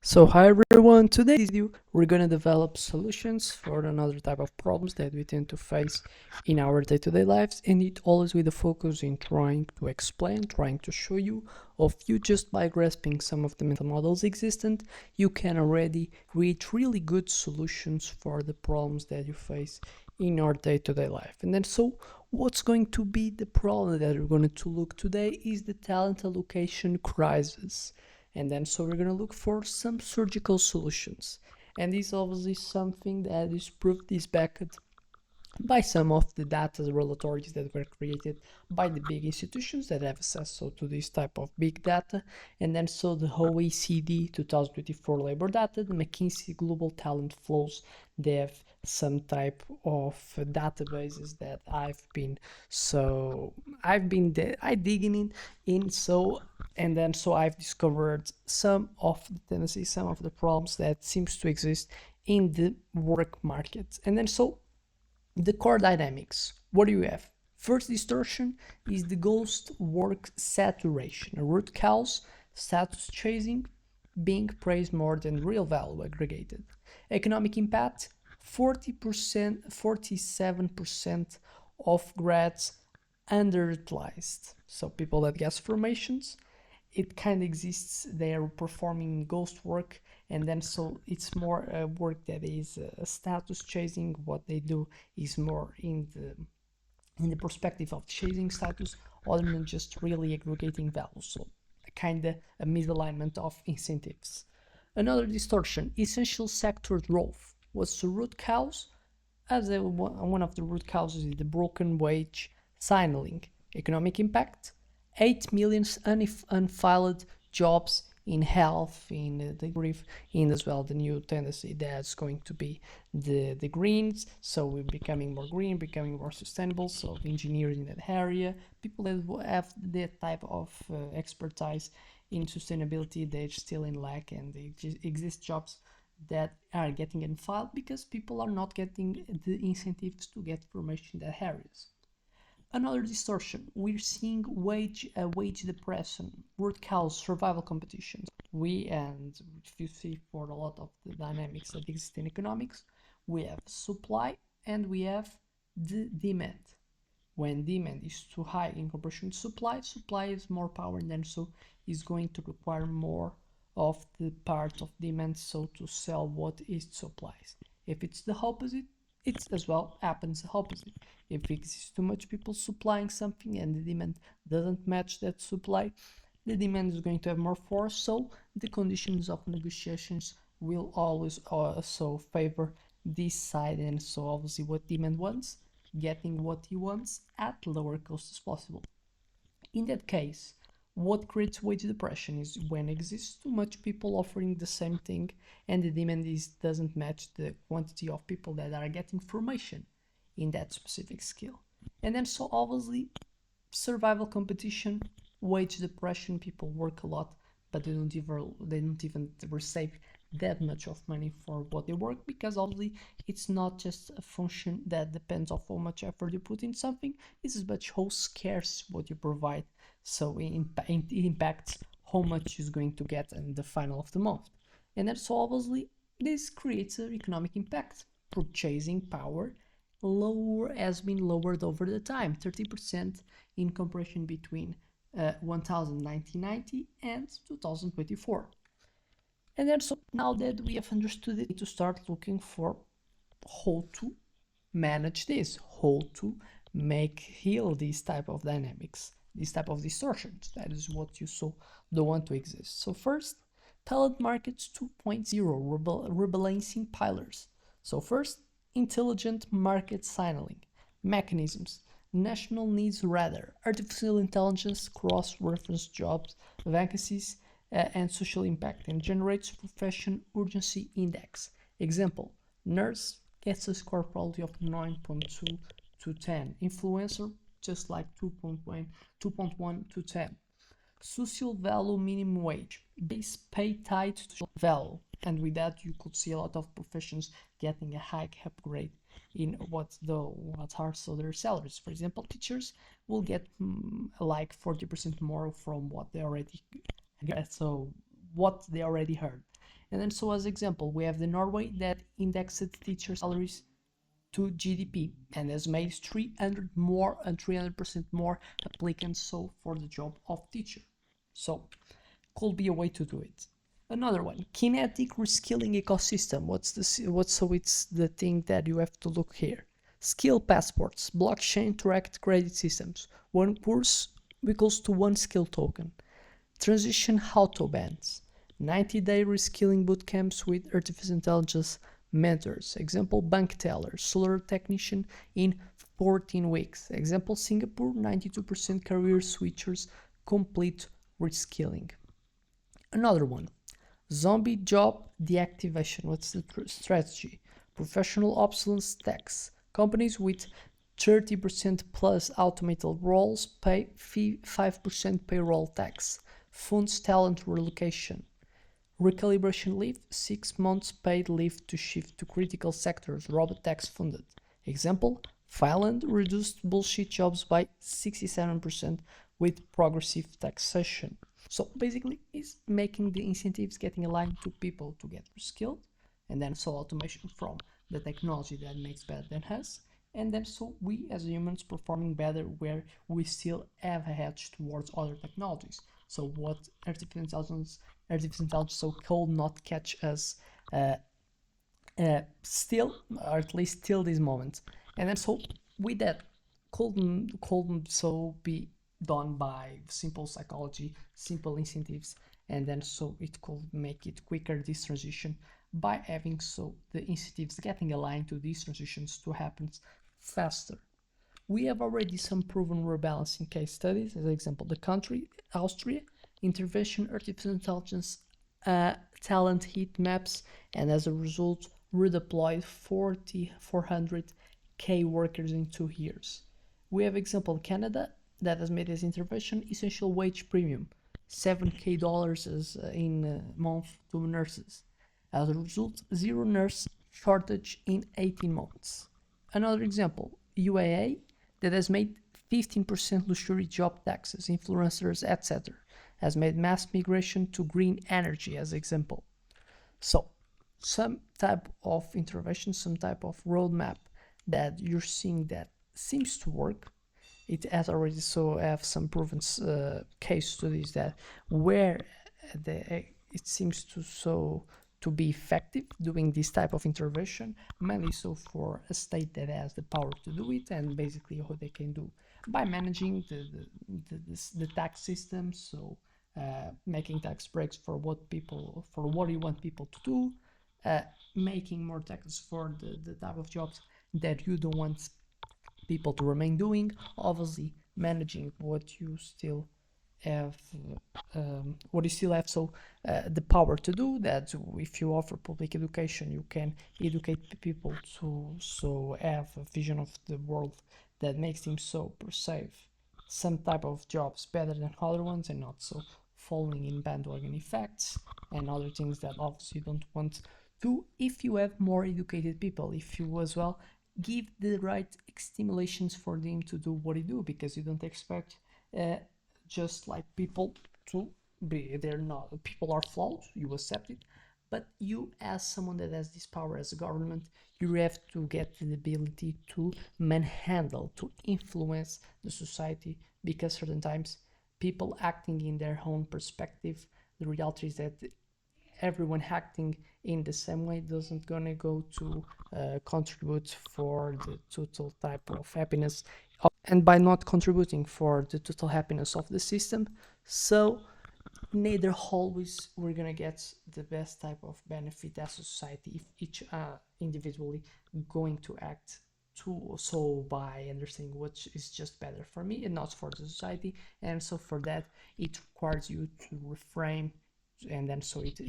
So hi everyone, today in this video we're going to develop solutions for another type of problems that we tend to face in our day-to-day lives, and it always with a focus in trying to explain, trying to show you of you just by grasping some of the mental models existent, you can already create really good solutions for the problems that you face in our day-to-day life. And then so what's going to be the problem that we're going to look today is the talent allocation crisis. And then so we're going to look for some surgical solutions, and this is obviously something that is proved is backed by some of the data repositories that were created by the big institutions that have access to this type of big data. And then so the OECD 2024 labor data, the McKinsey global talent flows, they have some type of databases that I digging in so and then so I've discovered some of the tendencies, some of the problems that seems to exist in the work market. And then so the core dynamics, what do you have? First distortion is the ghost work saturation, a root cause, status chasing, being praised more than real value aggregated. Economic impact, 40%, 47% of grads underutilized. So people that get formations, it kind of exists, they are performing ghost work, and then so it's more work that is status chasing. What they do is more in the perspective of chasing status other than just really aggregating values, so kind of a misalignment of incentives. Another distortion, essential sector growth. What's the root cause? One of the root causes is the broken wage signaling. Economic impact, 8 million unfiled jobs in health, in the grief, in as well the new tendency that's going to be the greens. So we're becoming more green, becoming more sustainable. So engineers in that area, people that have that type of expertise in sustainability, they're still in lack, and they exist jobs that are getting unfiled because people are not getting the incentives to get formation in that areas. Another distortion, we're seeing wage depression, root cause survival competitions. And if you see for a lot of the dynamics that exist in economics, we have supply and we have the demand. When demand is too high in comparison to supply, supply is more power, and then so is going to require more of the part of demand, so to sell what is supplies. If it's the opposite, it's as well happens the opposite. If it exists too much people supplying something and the demand doesn't match that supply, the demand is going to have more force, so the conditions of negotiations will always also favor this side. And so obviously what demand wants, getting what he wants at lower cost as possible. In that case, what creates wage depression is when exists too much people offering the same thing and the demand doesn't match the quantity of people that are getting formation in that specific skill. And then so obviously survival competition, wage depression, people work a lot but they don't even receive that much of money for what they work, because obviously it's not just a function that depends on how much effort you put in something, it's as much how scarce what you provide, so it impacts how much is going to get in the final of the month. And then so obviously this creates an economic impact. Purchasing power has been lowered over the time, 30% in comparison between 1990 and 2024. And then so now that we have understood it, to start looking for how to manage this, how to heal these type of dynamics, these type of distortions. That is what you so don't want to exist. So first, talent markets 2.0, rebalancing pillars. So first, intelligent market signaling mechanisms, national needs radar, artificial intelligence cross-reference jobs, vacancies, and social impact, and generates profession urgency index. Example, nurse gets a score probably of 9.2 to 10. Influencer, just like 2.1 to 10. Social value minimum wage, base pay tied to value. And with that, you could see a lot of professions getting a high upgrade in what are so their salaries. For example, teachers will get like 40% more from what they already get, so what they already heard. And then so as example, we have the Norway that indexed teacher salaries to GDP and has made 300% more applicants so for the job of teacher. So could be a way to do it. Another one, kinetic reskilling ecosystem. So it's the thing that you have to look here. Skill passports, blockchain tracked credit systems. One course equals to one skill token. Transition auto bans. 90-day reskilling bootcamps with artificial intelligence mentors. Example, bank teller, solar technician in 14 weeks. Example, Singapore, 92% career switchers complete reskilling. Another one, zombie job deactivation. What's the strategy? Professional obsolescence tax. Companies with 30% plus automated roles pay 5% payroll tax. Funds talent relocation. Recalibration leave, 6 months paid leave to shift to critical sectors, robot tax funded. Example, Finland reduced bullshit jobs by 67% with progressive taxation. So basically, it's making the incentives getting aligned to people to get skilled, and then so automation from the technology that makes better than us, and then so we as humans performing better where we still have a hedge towards other technologies. So what artificial intelligence so could not catch us uh, still, or at least till this moment. And then so with that, could so be done by simple psychology, simple incentives, and then so it could make it quicker this transition by having so the incentives getting aligned to these transitions to happen faster. We have already some proven rebalancing case studies. As an example, the country, Austria, intervention artificial intelligence talent heat maps, and as a result, redeployed 400k workers in 2 years. We have example Canada that has made this intervention essential wage premium, $7k as in a month to nurses. As a result, zero nurse shortage in 18 months. Another example, UAE that has made 15% luxury job taxes, influencers, etc. has made mass migration to green energy as example. So some type of intervention, some type of roadmap that you're seeing that seems to work. It has already so have some proven case studies that where it seems to be effective doing this type of intervention, mainly so for a state that has the power to do it, and basically how they can do by managing the tax system, so making tax breaks for what you want people to do, making more taxes for the type of jobs that you don't want people to remain doing, obviously managing what you still have so the power to do that. If you offer public education, you can educate people to so have a vision of the world that makes them so perceive some type of jobs better than other ones and not so falling in bandwagon effects and other things that obviously you don't want to. If you have more educated people, if you as well give the right stimulations for them to do what you do, because you don't expect just like people to be, they're not, people are flawed, you accept it, but you as someone that has this power as a government, you have to get the ability to manhandle, to influence the society, because certain times people acting in their own perspective, the reality is that everyone acting in the same way doesn't gonna go to contribute for the total type of happiness, and by not contributing for the total happiness of the system, so neither always we're gonna get the best type of benefit as a society if each individually going to act to so by understanding what is just better for me and not for the society. And so for that it requires you to reframe, and then so it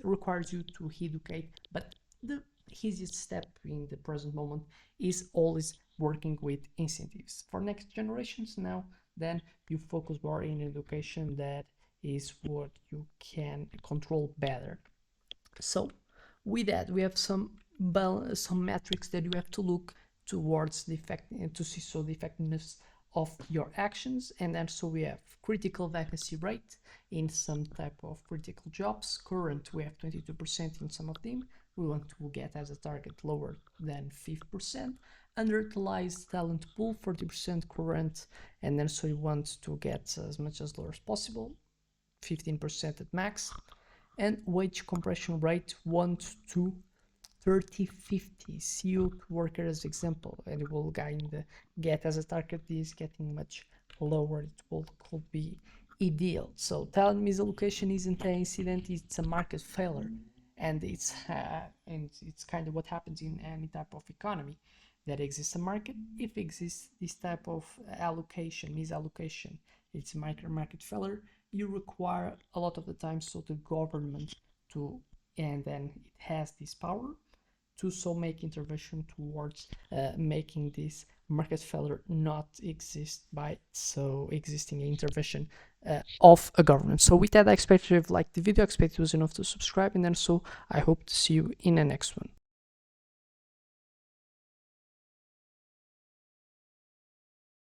requires you to educate, but the easiest step in the present moment is always working with incentives for next generations. Now then you focus more in education, that is what you can control better. So with that we have some metrics that you have to look towards the effect to see so the effectiveness of your actions. And then so we have critical vacancy rate in some type of critical jobs. Current, we have 22% in some of them. We want to get as a target lower than 5%. Underutilized talent pool, 40% current, and then so you want to get as much as low as possible, 15% at max. And wage compression rate 1 to 30-50. CO worker as example, and it will get as a target is getting much lower. It could be ideal. So talent misallocation isn't an incident; it's a market failure, and it's kind of what happens in any type of economy. That exists a market. If exists this type of misallocation, it's a market failure. You require a lot of the time so the government to, and then it has this power to so make intervention towards making this market failure not exist by so existing intervention of a government. So with that, I expect you to like the video, I expect you enough to subscribe, and then so I hope to see you in the next one.